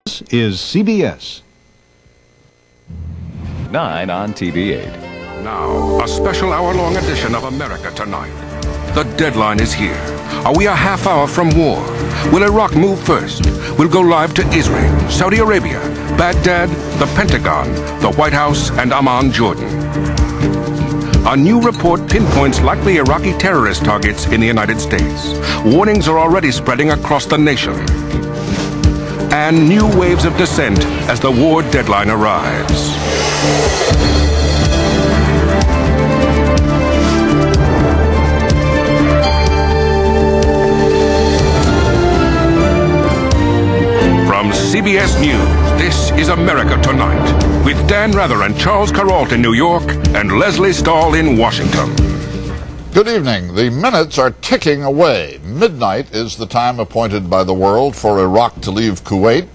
This is CBS. 9 on TV8. Now, a special hour-long edition of America Tonight. The deadline is here. Are we a half hour from war? Will Iraq move first? We'll go live to Israel, Saudi Arabia, Baghdad, the Pentagon, the White House, and Amman, Jordan. A new report pinpoints likely Iraqi terrorist targets in the United States. Warnings are already spreading across the nation. And new waves of dissent as the war deadline arrives. From CBS News, this is America Tonight, with Dan Rather and Charles Carrault in New York and Leslie Stahl in Washington. Good evening. The minutes are ticking away. Midnight is the time appointed by the world for Iraq to leave Kuwait.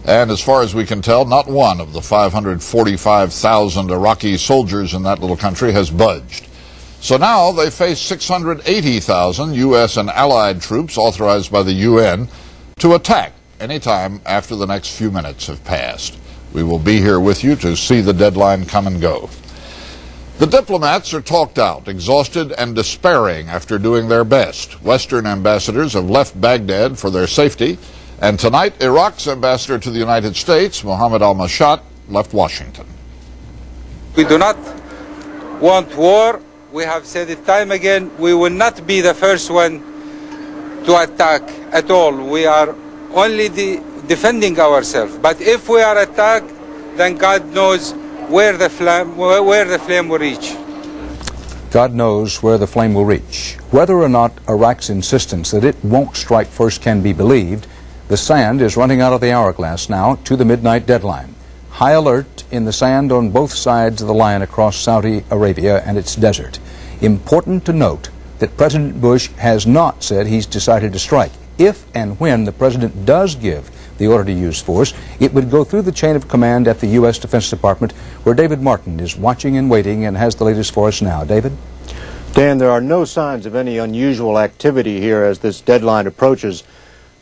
And as far as we can tell, not one of the 545,000 Iraqi soldiers in that little country has budged. So now they face 680,000 U.S. and allied troops authorized by the UN to attack anytime after the next few minutes have passed. We will be here with you to see the deadline come and go. The diplomats are talked out, exhausted and despairing after doing their best. Western ambassadors have left Baghdad for their safety, and tonight Iraq's ambassador to the United States, Mohammed al-Mashat, left Washington. We do not want war. We have said it time again. We will not be the first one to attack at all. We are only defending ourselves. But if we are attacked, then God knows where the flame will reach. God knows where the flame will reach. Whether or not Iraq's insistence that it won't strike first can be believed, the sand is running out of the hourglass now to the midnight deadline. High alert in the sand on both sides of the line across Saudi Arabia and its desert. Important to note that President Bush has not said he's decided to strike. If and when the president does give the order to use force, it would go through the chain of command at the U.S. Defense Department, where David Martin is watching and waiting and has the latest for us now. David? Dan, there are no signs of any unusual activity here as this deadline approaches,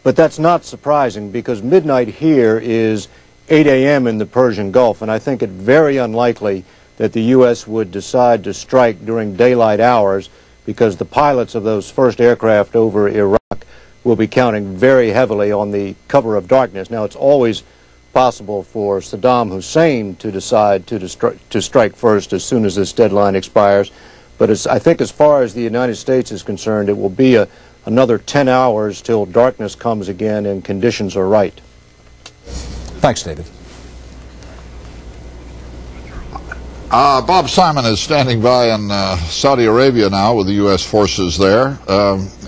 but that's not surprising because midnight here is 8 a.m. in the Persian Gulf, and I think it very unlikely that the U.S. would decide to strike during daylight hours because the pilots of those first aircraft over Iraq will be counting very heavily on the cover of darkness. Now, it's always possible for Saddam Hussein to decide to strike first as soon as this deadline expires, but I think as far as the United States is concerned, it will be another 10 hours till darkness comes again and conditions are right. Thanks, David. Bob Simon is standing by in Saudi Arabia now with the U.S. forces there.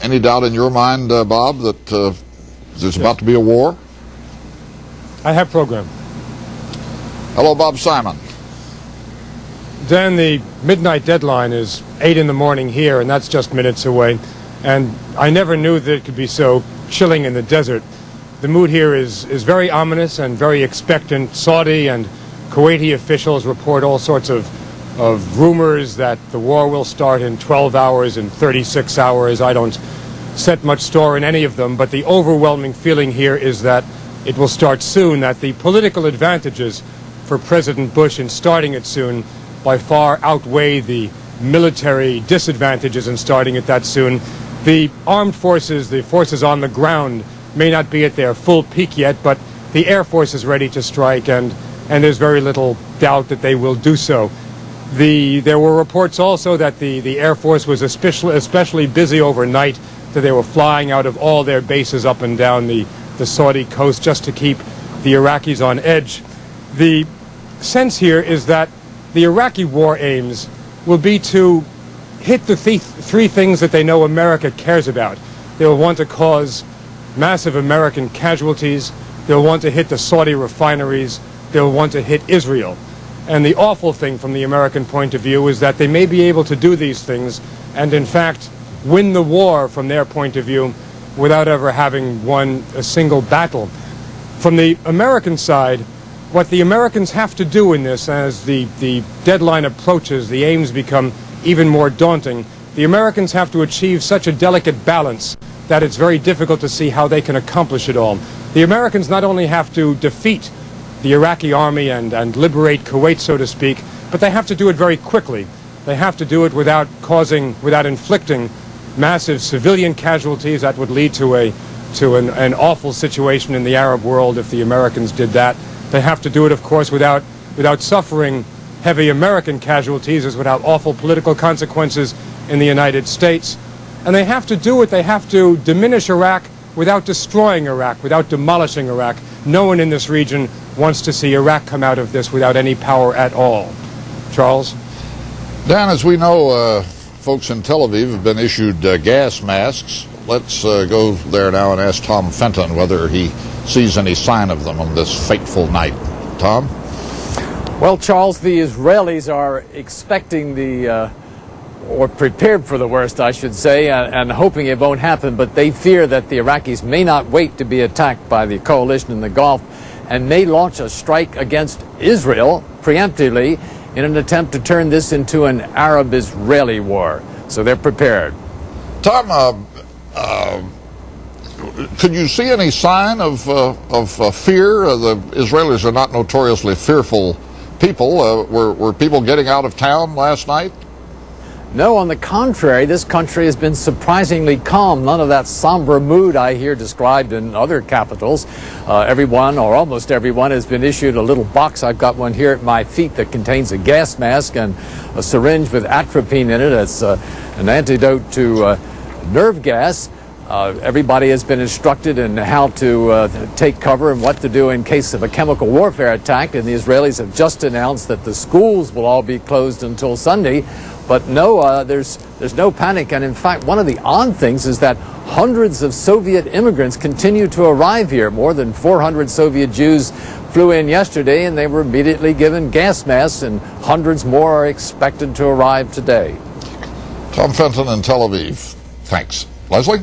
Any doubt in your mind, Bob, that there's about to be a war? I have program. Hello, Bob Simon. Dan, the midnight deadline is 8 in the morning here, and that's just minutes away. And I never knew that it could be so chilling in the desert. The mood here is very ominous and very expectant. Saudi and Kuwaiti officials report all sorts of rumors that the war will start in 12 hours and 36 hours. I don't set much store in any of them, but the overwhelming feeling here is that it will start soon, that the political advantages for President Bush in starting it soon by far outweigh the military disadvantages in starting it that soon. The armed forces, the forces on the ground, may not be at their full peak yet, but the Air Force is ready to strike, and there's very little doubt that they will do so. There were reports also that the Air Force was especially busy overnight, that they were flying out of all their bases up and down the Saudi coast just to keep the Iraqis on edge. The sense here is that the Iraqi war aims will be to hit the three things that they know America cares about. They'll want to cause massive American casualties, they'll want to hit the Saudi refineries, they'll want to hit Israel. And the awful thing from the American point of view is that they may be able to do these things and in fact win the war from their point of view without ever having won a single battle. From the American side, what the Americans have to do in this, as the deadline approaches, the aims become even more daunting, the Americans have to achieve such a delicate balance that it's very difficult to see how they can accomplish it all. The Americans not only have to defeat the Iraqi army and liberate Kuwait, so to speak, but they have to do it very quickly. They have to do it without inflicting massive civilian casualties. That would lead to an awful situation in the Arab world if the Americans did that. They have to do it, of course, without suffering heavy American casualties, as without awful political consequences in the United States. And they have to do it, they have to diminish Iraq without destroying Iraq, without demolishing Iraq. No one in this region wants to see Iraq come out of this without any power at all. Charles? Dan, as we know, folks in Tel Aviv have been issued gas masks. Let's go there now and ask Tom Fenton whether he sees any sign of them on this fateful night. Tom? Well, Charles, the Israelis are expecting or prepared for the worst, I should say, and hoping it won't happen, but they fear that the Iraqis may not wait to be attacked by the coalition in the Gulf and may launch a strike against Israel preemptively in an attempt to turn this into an Arab-Israeli war. So they're prepared. Tom, could you see any sign of fear? The Israelis are not notoriously fearful people. Were people getting out of town last night? No, on the contrary, this country has been surprisingly calm. None of that somber mood I hear described in other capitals. Everyone, or almost everyone, has been issued a little box. I've got one here at my feet that contains a gas mask and a syringe with atropine in it. It's an antidote to nerve gas. Everybody has been instructed in how to take cover and what to do in case of a chemical warfare attack. And the Israelis have just announced that the schools will all be closed until Sunday. But no, there's no panic. And in fact, one of the odd things is that hundreds of Soviet immigrants continue to arrive here. More than 400 Soviet Jews flew in yesterday, and they were immediately given gas masks, and hundreds more are expected to arrive today. Tom Fenton in Tel Aviv. Thanks. Leslie?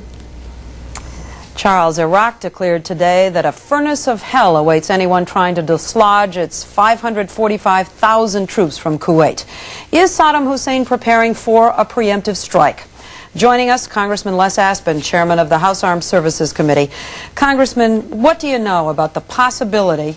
Charles, Iraq declared today that a furnace of hell awaits anyone trying to dislodge its 545,000 troops from Kuwait. Is Saddam Hussein preparing for a preemptive strike? Joining us, Congressman Les Aspin, chairman of the House Armed Services Committee. Congressman, what do you know about the possibility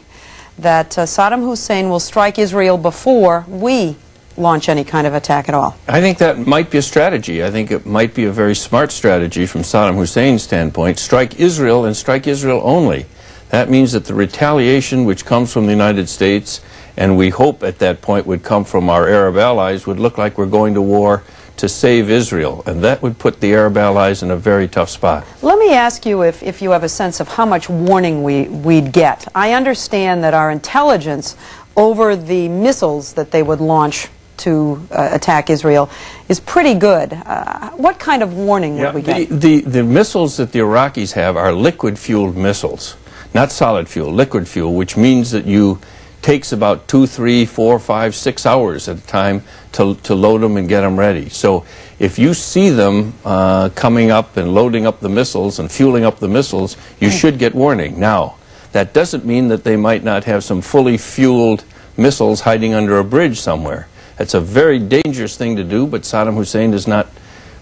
that Saddam Hussein will strike Israel before we launch any kind of attack at all? I think that might be a strategy. I think it might be a very smart strategy from Saddam Hussein's standpoint. Strike Israel and strike Israel only. That means that the retaliation which comes from the United States, and we hope at that point would come from our Arab allies, would look like we're going to war to save Israel, and that would put the Arab allies in a very tough spot. Let me ask you if you have a sense of how much warning we'd get. I understand that our intelligence over the missiles that they would launch to attack Israel is pretty good. What kind of warning would we get? The missiles that the Iraqis have are liquid-fueled missiles, not solid fuel, liquid fuel, which means that takes about 2, 3, 4, 5, 6 hours at a time to load them and get them ready. So if you see them coming up and loading up the missiles and fueling up the missiles, you should get warning. Now, that doesn't mean that they might not have some fully fueled missiles hiding under a bridge somewhere. It's a very dangerous thing to do, but Saddam Hussein is not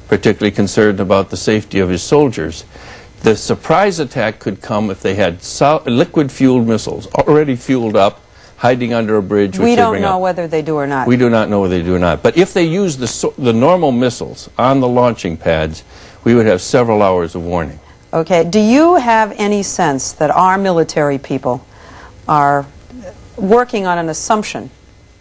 particularly concerned about the safety of his soldiers. The surprise attack could come if they had liquid-fueled missiles already fueled up, hiding under a bridge. We don't know whether they do or not. We do not know whether they do or not. But if they use the normal missiles on the launching pads, we would have several hours of warning. Okay. Do you have any sense that our military people are working on an assumption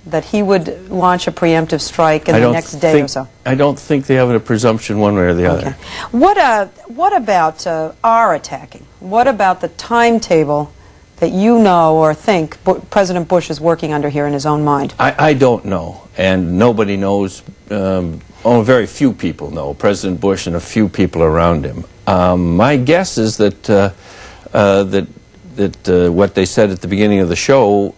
that he would launch a preemptive strike in the next day or so? I don't think they have a presumption one way or the other. What about our attacking? What about the timetable that you know or think President Bush is working under here in his own mind? I don't know, and nobody knows. Very few people know. President Bush and a few people around him. My guess is that what they said at the beginning of the show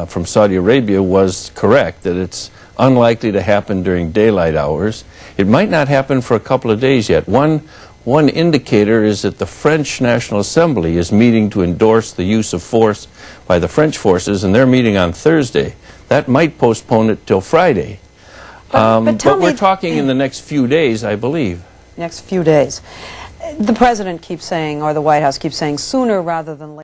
from Saudi Arabia was correct, that it's unlikely to happen during daylight hours. It might not happen for a couple of days yet. One indicator is that the French National Assembly is meeting to endorse the use of force by the French forces, and they're meeting on Thursday. That might postpone it till Friday. But we're talking in the next few days, I believe. Next few days. The president keeps saying, or the White House keeps saying, sooner rather than later.